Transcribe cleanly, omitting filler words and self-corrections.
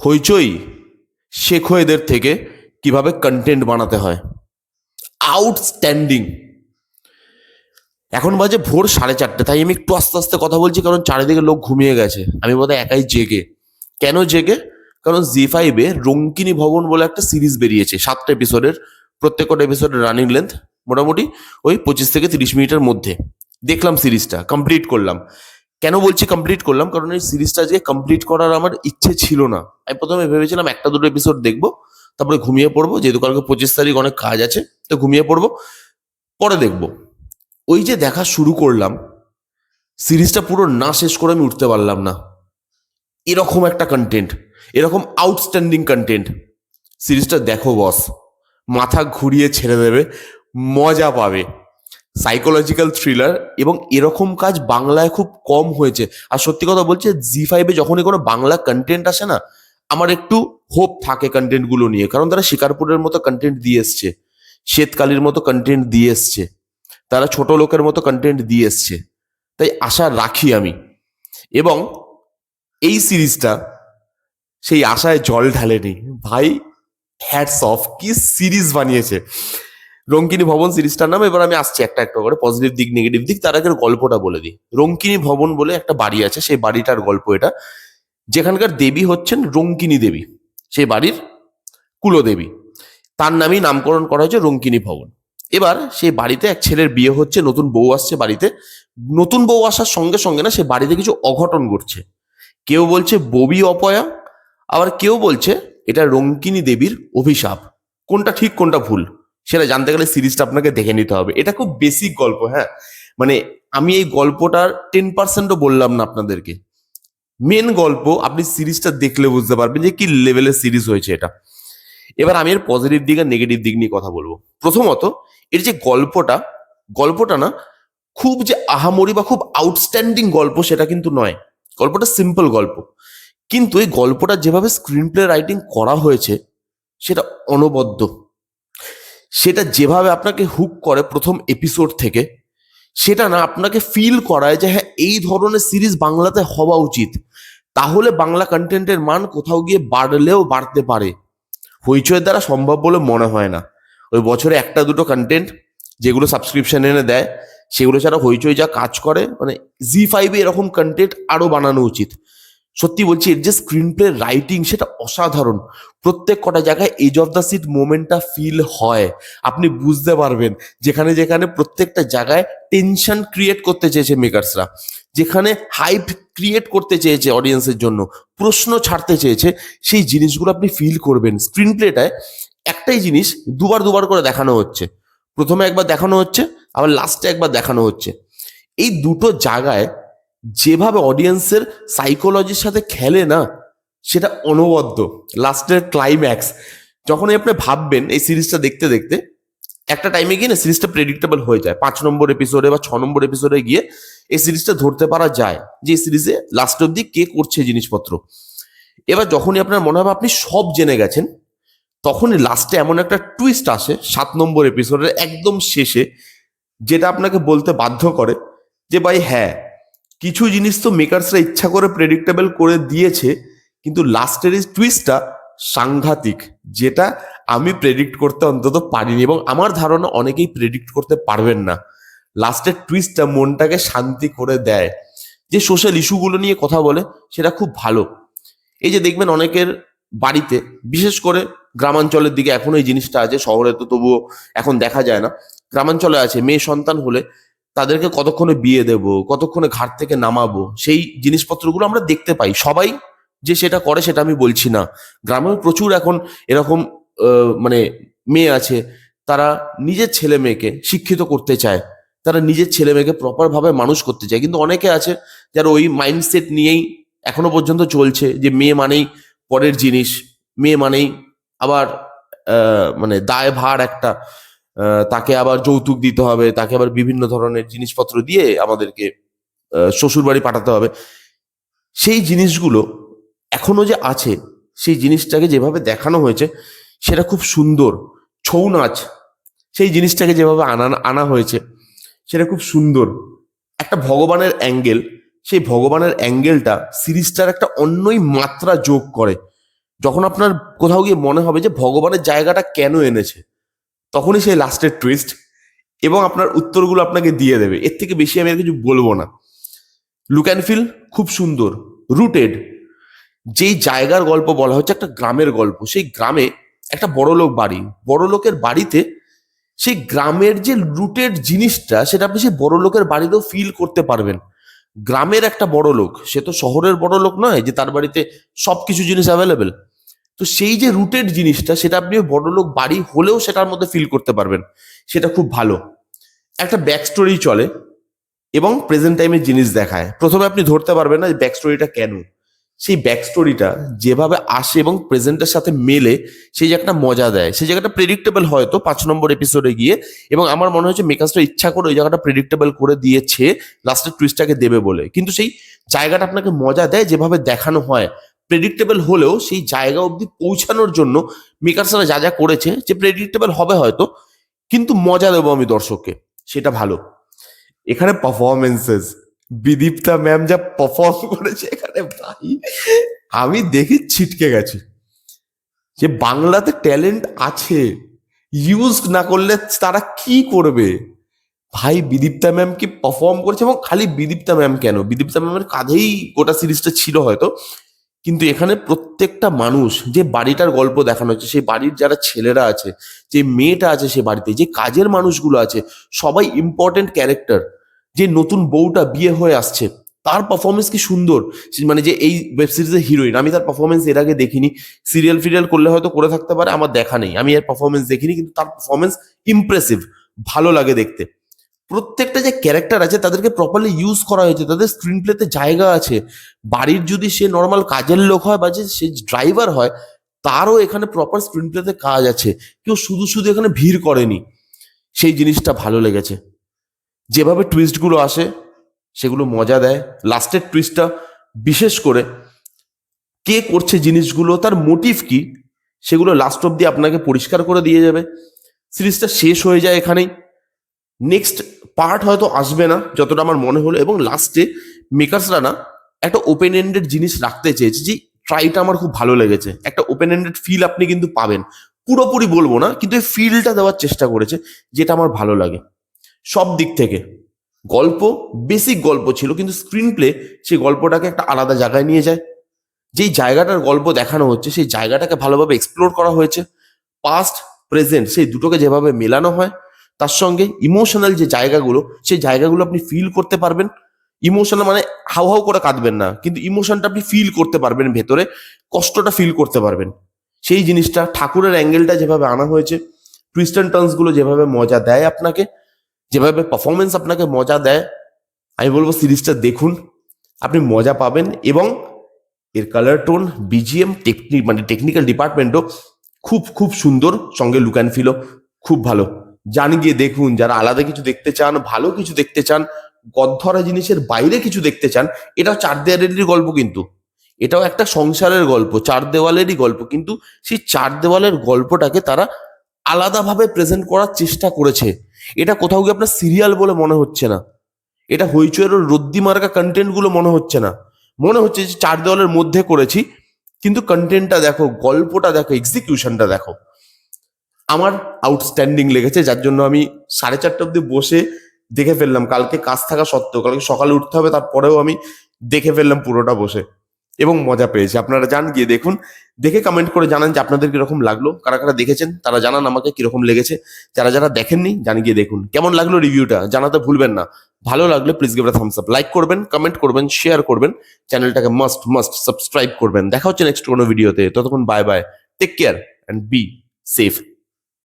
হইচই শেখো এদের থেকে কিভাবে কন্টেন্ট বানাতে হয়। আউটস্ট্যান্ডিং। এখন বাজে ভোর 4:30, তাই আমি একটু আস্তে আস্তে কথা বলছি, কারণ চারিদিকে লোক ঘুমিয়ে গেছে, আমি বোধহয় একাই জেগে। কেন জেগে? কারণ জি5-এ রঙ্কিনী ভবন বলে একটা সিরিজ বেরিয়েছে 7টা এপিসোডের। প্রত্যেকটা এপিসোডের রানিং লেন্থ মোটামুটি ওই 25 থেকে 30 মিনিটের মধ্যে। দেখলাম সিরিজটা, কমপ্লিট করলাম। কেন বলছি কমপ্লিট করলাম? কারণ এই সিরিজটা আজকে কমপ্লিট করার আমার ইচ্ছে ছিল না। আমি প্রথমে ভেবেছিলাম একটা দুটো এপিসোড দেখবো, তারপরে ঘুমিয়ে পড়বো, যেহেতু কালকে 25 তারিখ, অনেক কাজ আছে, তো ঘুমিয়ে পড়বো, পরে দেখবো। ওই যে দেখা শুরু করলাম, সিরিজটা পুরো না শেষ করে আমি উঠতে পারলাম না। এরকম একটা কন্টেন্ট, এরকম আউটস্ট্যান্ডিং কন্টেন্ট। সিরিজটা দেখো বস, মাথা ঘুরিয়ে ছেড়ে দেবে, মজা পাবে। সাইকোলজিক্যাল থ্রিলার, এবং এরকম কাজ বাংলায় খুব কম হয়েছে। আর সত্যি কথা বলছে, জি5-এ যখনই কোনো বাংলা কন্টেন্ট আসে না, আমার একটু হোপ থাকে কন্টেন্টগুলো নিয়ে, কারণ তারা শিকারপুরের মতো কন্টেন্ট দিয়ে এসছে, শ্বেতকালীর মতো কন্টেন্ট দিয়ে এসছে, তারা ছোট লোকের মতো কন্টেন্ট দিয়ে এসছে, তাই আশা রাখি আমি। এবং এই সিরিজটা সেই আশায় জল ঢালেনি ভাই। হ্যাটস অফ, কি সিরিজ বানিয়েছে রঙ্কিনী ভবন সিরিজটার নাম। এবার আমি আসছি একটা একটা করে, পজিটিভ দিক নেগেটিভ দিক। তার আগে গল্পটা বলে দিই। রঙ্কিনী ভবন বলে একটা বাড়ি আছে, সেই বাড়িটার গল্প এটা, যেখানকার দেবী হচ্ছেন রঙ্কিনী দেবী, সেই বাড়ির কুলদেবী, তার নামেই নামকরণ করা হয়েছে রঙ্কিনী ভবন। এবার সেই বাড়িতে এক ছেলের বিয়ে হচ্ছে, নতুন বউ আসছে বাড়িতে। নতুন বউ আসার সঙ্গে সঙ্গে না, সে বাড়িতে কিছু অঘটন ঘটছে। কেউ বলছে ববি অপয়া, আবার কেউ বলছে এটা রঙ্কিনী দেবীর অভিশাপ। কোনটা ঠিক কোনটা ভুল সেটা জানতে গেলে সিরিজটা আপনাকে দেখে নিতে হবে। এটা খুব বেসিক গল্প, হ্যাঁ, মানে আমি এই গল্পটার 10%ও বললাম না আপনাদেরকে। মেন গল্প আপনি সিরিজটা দেখলে বুঝতে পারবেন যে কি লেভেলের সিরিজ হয়েছে এটা। এবার আমি এর পজিটিভ দিক আর নেগেটিভ দিক নিয়ে কথা বলবো। প্রথমত, এর যে গল্পটা, গল্পটা না খুব যে আহামরি বা খুব আউটস্ট্যান্ডিং গল্প সেটা কিন্তু নয়। গল্পটা সিম্পল গল্প, কিন্তু এই গল্পটা যেভাবে স্ক্রিন প্লে রাইটিং করা হয়েছে সেটা অনবদ্য। সেটা যেভাবে আপনাকে হুক করে প্রথম এপিসোড থেকে, সেটা না আপনাকে ফিল করায় যে হ্যাঁ, এই ধরনের সিরিজ বাংলাতে হওয়া উচিত। তাহলে বাংলা কন্টেন্টের মান কোথাও গিয়ে বাড়লেও বাড়তে পারে। হইচইয়ের দ্বারা সম্ভব বলে মনে হয় না। ওই বছরে একটা দুটো কন্টেন্ট যেগুলো সাবস্ক্রিপশন এনে দেয়, সেগুলো ছাড়া হইচই যা কাজ করে, মানে জি5-এ এরকম কন্টেন্ট আরো বানানো উচিত। সত্যি বলছি, এর যে স্ক্রিন প্লে রাইটিং সেটা অসাধারণ। প্রত্যেক কটা জায়গায় এজ অফ দ্য সিট মোমেন্টটা ফিল হয়। আপনি বুঝতে পারবেন যেখানে যেখানে প্রত্যেকটা জায়গায় টেনশন ক্রিয়েট করতে চেয়েছে মেকার্সরা, যেখানে হাইপ ক্রিয়েট করতে চেয়েছে অডিয়েন্সের জন্য, প্রশ্ন ছাড়তে চেয়েছে, সেই জিনিসগুলো আপনি ফিল করবেন। স্ক্রিন প্লেটায় একটাই জিনিস দুবার দুবার করে দেখানো হচ্ছে। প্রথমে একবার দেখানো হচ্ছে, আবার লাস্টে একবার দেখানো হচ্ছে। এই দুটো জায়গায় যেভাবে অডিয়েন্সের সাইকোলজির সাথে খেলে না, সেটা অনবদ্য। লাস্টের ক্লাইম্যাক্স, যখনই আপনি ভাববেন এই সিরিজটা দেখতে দেখতে, একটা টাইমে গিয়ে না সিরিজটা প্রেডিক্টেবল হয়ে যায়। 5 নম্বর এপিসোডে বা 6 নম্বর এপিসোডে গিয়ে এই সিরিজটা ধরতে পারা যায় যে এই সিরিজে লাস্ট অব্দি কে করছে জিনিসপত্র। এবার যখনই আপনার মনে হবে আপনি সব জেনে গেছেন, তখনই লাস্টে এমন একটা টুইস্ট আসে 7 নম্বর এপিসোডের একদম শেষে, যেটা আপনাকে বলতে বাধ্য করে যে ভাই হ্যাঁ, কিছু জিনিস তো মেকার্সরা ইচ্ছা করে প্রেডিক্টেবল করে দিয়েছে, কিন্তু লাস্টের এই টুইস্টটা সাংঘাতিক, যেটা আমি প্রেডিক্ট করতে অন্তত পারিনি, এবং আমার ধারণা অনেকেই প্রেডিক্ট করতে পারবেন না। লাস্টের টুইস্টটা মনটাকে শান্তি করে দেয়। যে সোশ্যাল ইস্যুগুলো নিয়ে কথা বলে সেটা খুব ভালো। এই যে দেখবেন অনেকের বাড়িতে, বিশেষ করে গ্রামাঞ্চলের দিকে এখনো এই জিনিসটা আছে, শহরে তো তবুও এখন দেখা যায় না, গ্রামাঞ্চলে আছে, মেয়ে সন্তান হলে তাদেরকে কতক্ষণে বিয়ে দেব, কতক্ষণে ঘাট থেকে নামাবো, সেই জিনিসপত্রগুলো আমরা দেখতে পাই। সবাই যে সেটা করে সেটা আমি বলছি না, গ্রামেও প্রচুর এখন এরকম মানে মেয়ে আছে, তারা নিজের ছেলে মেয়েকে শিক্ষিত করতে চায়, তারা নিজের ছেলে মেয়েকে প্রপার ভাবে মানুষ করতে চায়। কিন্তু অনেকে আছে যারা ওই মাইন্ডসেট নিয়েই এখনো পর্যন্ত চলছে, যে মেয়ে মানেই পরের জিনিস, মেয়ে মানেই আবার মানে দায় ভার একটা, তাকে আবার যৌতুক দিতে হবে, তাকে আবার বিভিন্ন ধরনের জিনিসপত্র দিয়ে আমাদেরকে শ্বশুর বাড়ি পাঠাতে হবে। সেই জিনিসগুলো এখনো যে আছে, সেই জিনিসটাকে যেভাবে দেখানো হয়েছে সেটা খুব সুন্দর। ছৌ নাচ, সেই জিনিসটাকে যেভাবে আনা হয়েছে সেটা খুব সুন্দর। একটা ভগবানের অ্যাঙ্গেল, সেই ভগবানের অ্যাঙ্গেলটা সিরিজটার একটা অন্যই মাত্রা যোগ করে। যখন আপনার কোথাও গিয়ে মনে হবে যে ভগবানের জায়গাটা কেন এনেছে, তখনই সেই লাস্টের টুইস্ট এবং আপনার উত্তরগুলো আপনাকে দিয়ে দেবে। এর থেকে বেশি আমি আর কিছু বলবো না। লুক অ্যান্ড ফিল খুব সুন্দর, রুটেড। যেই জায়গার গল্প বলা হচ্ছে একটা গ্রামের গল্প, সেই গ্রামে একটা বড়লোক বাড়ি, বড়লোকের বাড়িতে সেই গ্রামের যে রুটেড জিনিসটা সেটা আপনি সেই বড়লোকের বাড়িতেও ফিল করতে পারবেন। গ্রামের একটা বড় লোক, সে তো শহরের বড় লোক নয় যে তার বাড়িতে সবকিছু জিনিস অ্যাভেলেবেল। তো সেই যে রুটেড জিনিসটা সেটা আপনি বড়লোক বাড়ি হলেও সেটার মধ্যে ফিল করতে পারবেন। সেটা খুব ভালো। একটা ব্যাক স্টোরি চলে এবং প্রেজেন্ট টাইমের জিনিস দেখায়। প্রথমে আপনি ধরতে পারবেন না যে ব্যাক স্টোরিটা কেন, সেই ব্যাক স্টোরিটা যেভাবে আসে এবং প্রেজেন্টের সাথে মেলে সেই জায়গাটা মজা দেয়। সেই জায়গাটা প্রেডিক্টেবল হয়তো 5 নম্বর এপিসোডে গিয়ে, এবং আমার মনে হচ্ছে মেকার্সটা ইচ্ছা করে ওই জায়গাটা প্রেডিক্টেবল করে দিয়েছে লাস্টের টুইস্টটাকে দেবে বলে। কিন্তু সেই জায়গাটা আপনাকে মজা দেয় যেভাবে দেখানো হয়। প্রেডিক্টেবল হলেও সেই জায়গা অবধি পৌঁছানোর জন্য মেকার্সরা যা যা করেছে, যে প্রেডিক্টেবল হবে হয়তো কিন্তু মজা দেবো আমি দর্শককে, সেটা ভালো। এখানে পারফরমেন্সেস, বিদীপ্তা ম্যাম যা পারফর্ম করেছে এখানে, ভাই আমি দেখে ছিটকে গেছি। যে বাংলাতে ট্যালেন্ট আছে, ইউজ না করলে তারা কি করবে। ভাই বিদীপ্তা ম্যাম কি পারফর্ম করেছে, এবং খালি বিদীপ্তা ম্যাম কেন, বিদীপ্তা ম্যামের কাঁধেই গোটা সিরিজটা ছিল হয়তো, কিন্তু এখানে প্রত্যেকটা মানুষ, যে বাড়িটার গল্প দেখানো হচ্ছে, সেই বাড়ির যারা ছেলেরা আছে, যে মেয়েটা আছে সে বাড়িতে, যে কাজের মানুষগুলো আছে, সবাই ইম্পর্টেন্ট ক্যারেক্টার। যে নতুন বউটা বিয়ে হয়ে আসছে, তার পারফরমেন্স কি সুন্দর। মানে যে এই ওয়েব সিরিজের হিরোইন, আমি তার পারফরমেন্স এর আগে দেখিনি। সিরিয়াল ফিরিয়াল করলে হয়তো করে থাকতে পারে, আমার দেখা নেই, আমি এর পারফরমেন্স দেখিনি, কিন্তু তার পারফরমেন্স ইমপ্রেসিভ, ভালো লাগে দেখতে। প্রত্যেকটা যে ক্যারেক্টার আছে তাদেরকে প্রপারলি ইউজ করা হয়েছে, তাদের স্ক্রিন প্লেতে জায়গা আছে। বাড়ির যদি সে নর্মাল কাজের লোক হয় বা যে সে ড্রাইভার হয়, তারও এখানে প্রপার স্ক্রিন প্লেতে কাজ আছে। কেউ শুধু শুধু এখানে ভিড় করেনি, সেই জিনিসটা ভালো লেগেছে। যেভাবে টুইস্টগুলো আসে সেগুলো মজা দেয়। লাস্টের টুইস্টটা বিশেষ করে, কে করছে জিনিসগুলো, তার মোটিভ কি, সেগুলো লাস্ট অব্দি আপনাকে পরিষ্কার করে দিয়ে যাবে। সিরিজটা শেষ হয়ে যায় এখানেই, নেক্সট পার্ট হয়তো আসবে না যতটা আমার মনে হলো। এবং লাস্টে মেকার্সরা না একটা ওপেন এন্ডেড জিনিস রাখতে চেয়েছে, যে ট্রাইটা আমার খুব ভালো লেগেছে। একটা ওপেন এন্ডেড ফিল আপনি কিন্তু পাবেন, পুরোপুরি বলবো না, কিন্তু এই ফিলটা দেওয়ার চেষ্টা করেছে, যেটা আমার ভালো লাগে সব দিক থেকে। গল্প বেসিক গল্প ছিল, কিন্তু স্ক্রিন প্লে সেই গল্পটাকে একটা আলাদা জায়গায় নিয়ে যায়। যেই জায়গাটার গল্প দেখানো হচ্ছে সেই জায়গাটাকে ভালোভাবে এক্সপ্লোর করা হয়েছে। পাস্ট প্রেজেন্ট সেই দুটোকে যেভাবে মেলানো হয়, তার সঙ্গে ইমোশনাল যে জায়গাগুলো, সেই জায়গাগুলো আপনি ফিল করতে পারবেন। ইমোশনাল মানে হাউ হাউ করে কাঁদবেন না, কিন্তু ইমোশনটা আপনি ফিল করতে পারবেন, ভেতরে কষ্টটা ফিল করতে পারবেন। সেই জিনিসটা ঠাকুরের অ্যাঙ্গেলটা যেভাবে আনা হয়েছে, টুইস্ট অ্যান্ড টার্নস গুলো যেভাবে মজা দেয় আপনাকে, যেভাবে পারফরমেন্স আপনাকে মজা দেয়, আমি বলবো সিরিজটা দেখুন, আপনি মজা পাবেন। এবং এর কালার টোন, বিজিএম, মানে টেকনিক্যাল ডিপার্টমেন্টও খুব খুব সুন্দর, সঙ্গে লুক অ্যান্ড ফিলও খুব ভালো। যান গিয়ে দেখুন, যারা আলাদা কিছু দেখতে চান, ভালো কিছু দেখতে চান, গদ্ধরা জিনিসের বাইরে কিছু দেখতে চান। এটাও 4 দেওয়ালেরই গল্প, কিন্তু এটাও একটা সংসারের গল্প, 4 দেওয়ালেরই গল্প, কিন্তু সেই 4 দেওয়ালের গল্পটাকে তারা আলাদাভাবে প্রেজেন্ট করার চেষ্টা করেছে। এটা কোথাও গিয়ে আপনার সিরিয়াল বলে মনে হচ্ছে না, এটা হইচইয়ের রদ্দি মার্কা কন্টেন্ট গুলো মনে হচ্ছে না, মনে হচ্ছে যে 4 দেওয়ালের মধ্যে করেছি। কিন্তু কন্টেন্টটা দেখো, গল্পটা দেখো, এক্সিকিউশনটা দেখো, আমার আউটস্ট্যান্ডিং লেগেছে। যার জন্য আমি 4:30 অব্দি বসে দেখে ফেললাম, কালকে কাজ থাকা সত্ত্বেও, কালকে সকালে উঠতে হবে, তারপরেও আমি দেখে ফেললাম পুরোটা বসে, এবং মজা পেয়েছি। আপনারা যান গিয়ে দেখুন, দেখে কমেন্ট করে জানান যে আপনাদের কিরকম লাগলো। কারা কারা দেখেছেন তারা জানান আমাকে কিরকম লেগেছে। যারা যারা দেখেননি জান গিয়ে দেখুন কেমন লাগলো রিভিউটা, জানাতে ভুলবেন না। ভালো লাগলে please give a Thums up, like করবেন, কমেন্ট করবেন, শেয়ার করবেন, চ্যানেলটাকে মাস্ট মাস্ট সাবস্ক্রাইব করবেন। দেখা হচ্ছে নেক্সট কোনো ভিডিওতে, ততক্ষণ bye bye, take care and be safe.